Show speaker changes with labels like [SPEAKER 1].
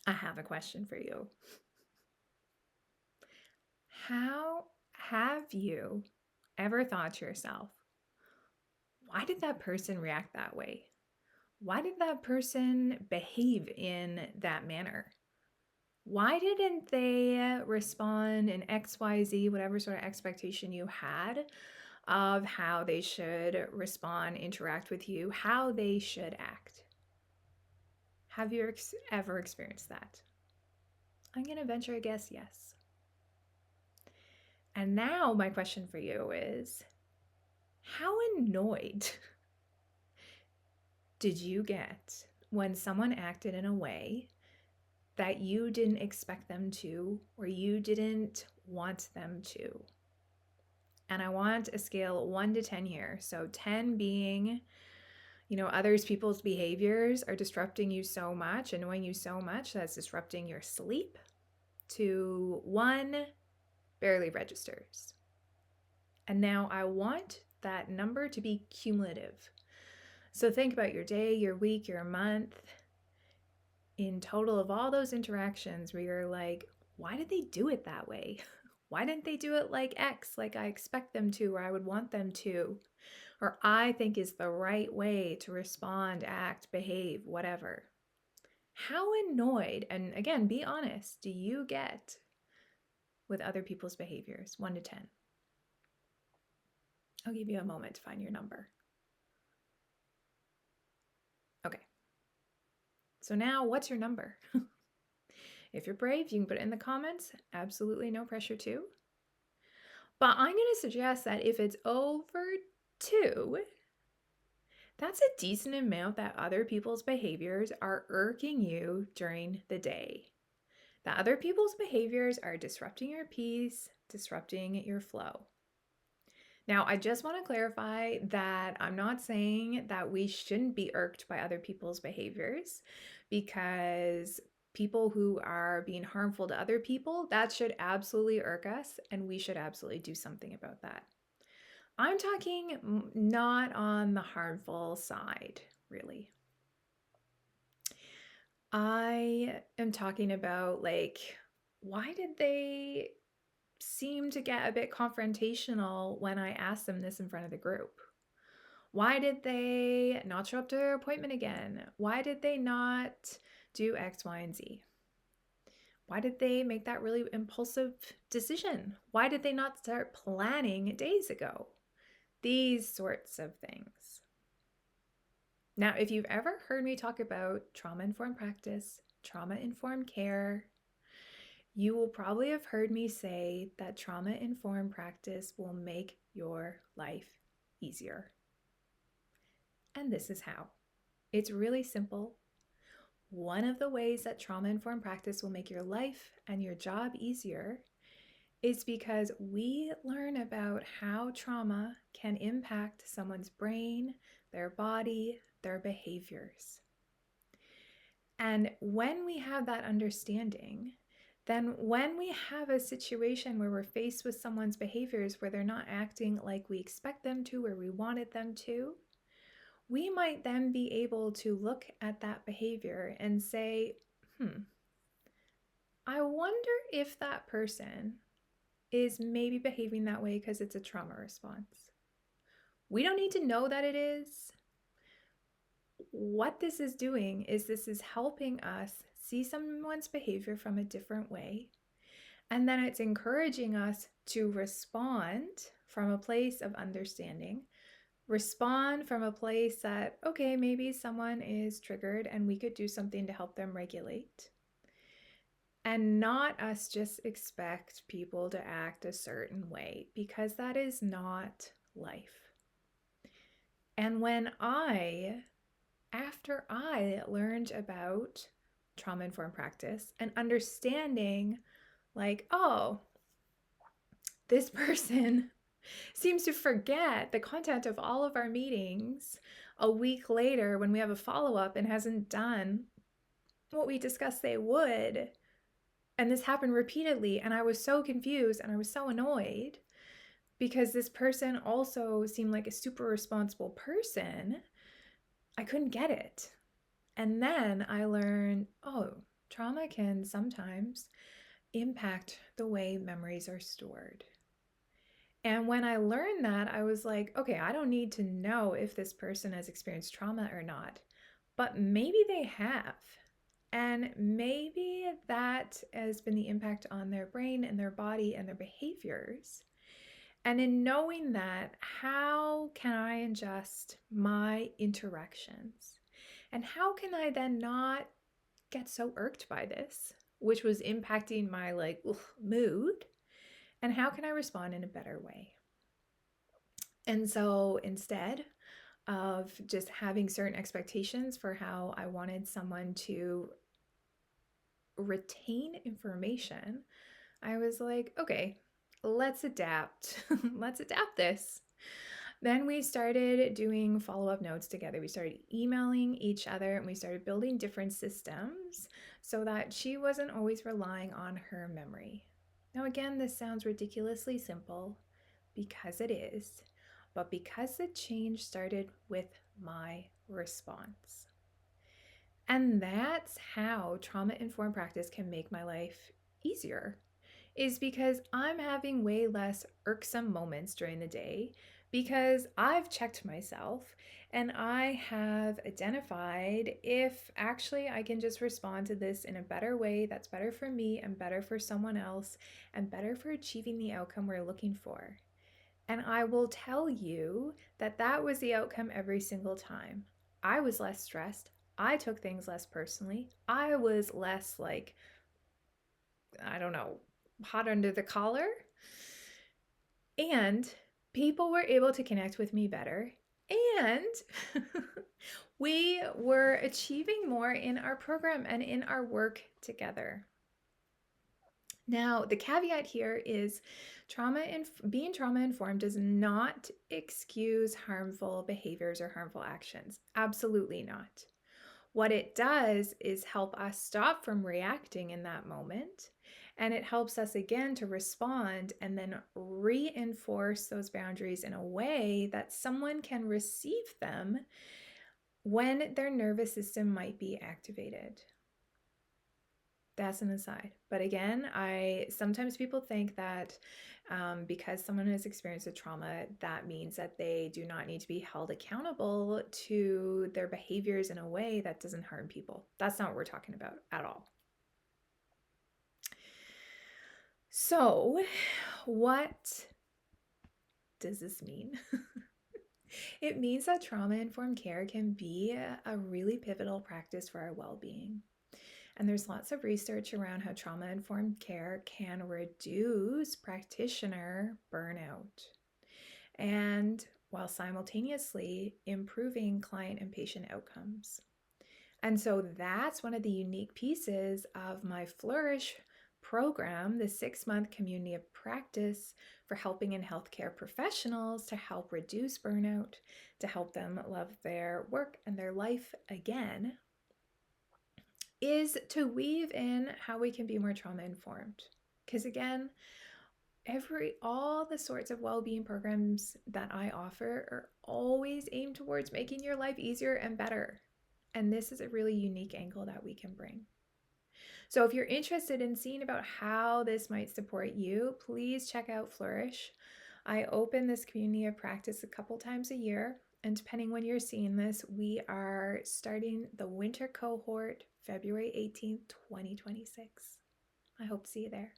[SPEAKER 1] I have a question for you. How have you ever thought to yourself, why did that person react that way? Why did that person behave in that manner? Why didn't they respond in XYZ, whatever sort of expectation you had of how they should respond, interact with you, how they should act? Have you ever experienced that? I'm going to venture a guess yes. And now my question for you is, how annoyed did you get when someone acted in a way that you didn't expect them to or you didn't want them to? And I want a scale 1 to 10 here. So 10 being, others people's behaviors are disrupting you so much, annoying you so much that's disrupting your sleep, to 1 barely registers. And now I want that number to be cumulative. So think about your day, your week, your month, in total of all those interactions where you're like, why did they do it that way? Why didn't they do it like X, like I expect them to, or I would want them to, or I think is the right way to respond, act, behave, whatever? How annoyed, and again, be honest, do you get with other people's behaviors? 1 to 10. I'll give you a moment to find your number. Okay. So now what's your number? If you're brave, you can put it in the comments. Absolutely no pressure too. But I'm going to suggest that if it's over 2, that's a decent amount that other people's behaviors are irking you during the day. That other people's behaviors are disrupting your peace, disrupting your flow. Now, I just want to clarify that I'm not saying that we shouldn't be irked by other people's behaviors, because people who are being harmful to other people, that should absolutely irk us, and we should absolutely do something about that. I'm talking not on the harmful side, really. I am talking about, like, why did they seem to get a bit confrontational when I asked them this in front of the group? Why did they not show up to their appointment again? Why did they not do X, Y, and Z? Why did they make that really impulsive decision? Why did they not start planning days ago? These sorts of things. Now, if you've ever heard me talk about trauma-informed practice, trauma-informed care, you will probably have heard me say that trauma-informed practice will make your life easier. And this is how. It's really simple. One of the ways that trauma-informed practice will make your life and your job easier is because we learn about how trauma can impact someone's brain, their body, their behaviors. And when we have that understanding, then when we have a situation where we're faced with someone's behaviors where they're not acting like we expect them to or we wanted them to, we might then be able to look at that behavior and say, I wonder if that person is maybe behaving that way because it's a trauma response. We don't need to know that it is. What this is doing is this is helping us see someone's behavior from a different way. And then it's encouraging us to respond from a place of understanding, respond from a place that, okay, maybe someone is triggered and we could do something to help them regulate. And not us just expect people to act a certain way, because that is not life. And after I learned about trauma-informed practice and understanding, like, oh, this person seems to forget the content of all of our meetings a week later when we have a follow-up and hasn't done what we discussed they would. And this happened repeatedly, and I was so confused and I was so annoyed because this person also seemed like a super responsible person. I couldn't get it. And then I learned, oh, trauma can sometimes impact the way memories are stored. And when I learned that, I was like, okay, I don't need to know if this person has experienced trauma or not, but maybe they have. And maybe that has been the impact on their brain and their body and their behaviors. And in knowing that, how can I adjust my interactions? And how can I then not get so irked by this, which was impacting my mood? And how can I respond in a better way? And so instead of just having certain expectations for how I wanted someone to retain information, I was like, okay, let's adapt. Let's adapt this. Then we started doing follow up notes together. We started emailing each other and we started building different systems so that she wasn't always relying on her memory. Now, again, this sounds ridiculously simple because it is, but because the change started with my response. And that's how trauma informed practice can make my life easier, is because I'm having way less irksome moments during the day because I've checked myself and I have identified if actually I can just respond to this in a better way that's better for me and better for someone else and better for achieving the outcome we're looking for. And I will tell you that that was the outcome every single time. I was less stressed. I took things less personally. I was less I don't know, hot under the collar. And people were able to connect with me better. And we were achieving more in our program and in our work together. Now, the caveat here is being trauma informed does not excuse harmful behaviors or harmful actions. Absolutely not. What it does is help us stop from reacting in that moment. And it helps us again to respond and then reinforce those boundaries in a way that someone can receive them when their nervous system might be activated. That's an aside. But again, sometimes people think that because someone has experienced a trauma, that means that they do not need to be held accountable to their behaviors in a way that doesn't harm people. That's not what we're talking about at all. So, what does this mean? It means that trauma-informed care can be a really pivotal practice for our well-being. And there's lots of research around how trauma-informed care can reduce practitioner burnout, and while simultaneously improving client and patient outcomes. And so that's one of the unique pieces of my Flourish program, the 6-month community of practice for helping in healthcare professionals to help reduce burnout, to help them love their work and their life again, is to weave in how we can be more trauma informed. Because again, all the sorts of well-being programs that I offer are always aimed towards making your life easier and better. And this is a really unique angle that we can bring. So if you're interested in seeing about how this might support you, please check out Flourish. I open this community of practice a couple times a year, and depending when you're seeing this, we are starting the winter cohort February 18th, 2026. I hope to see you there.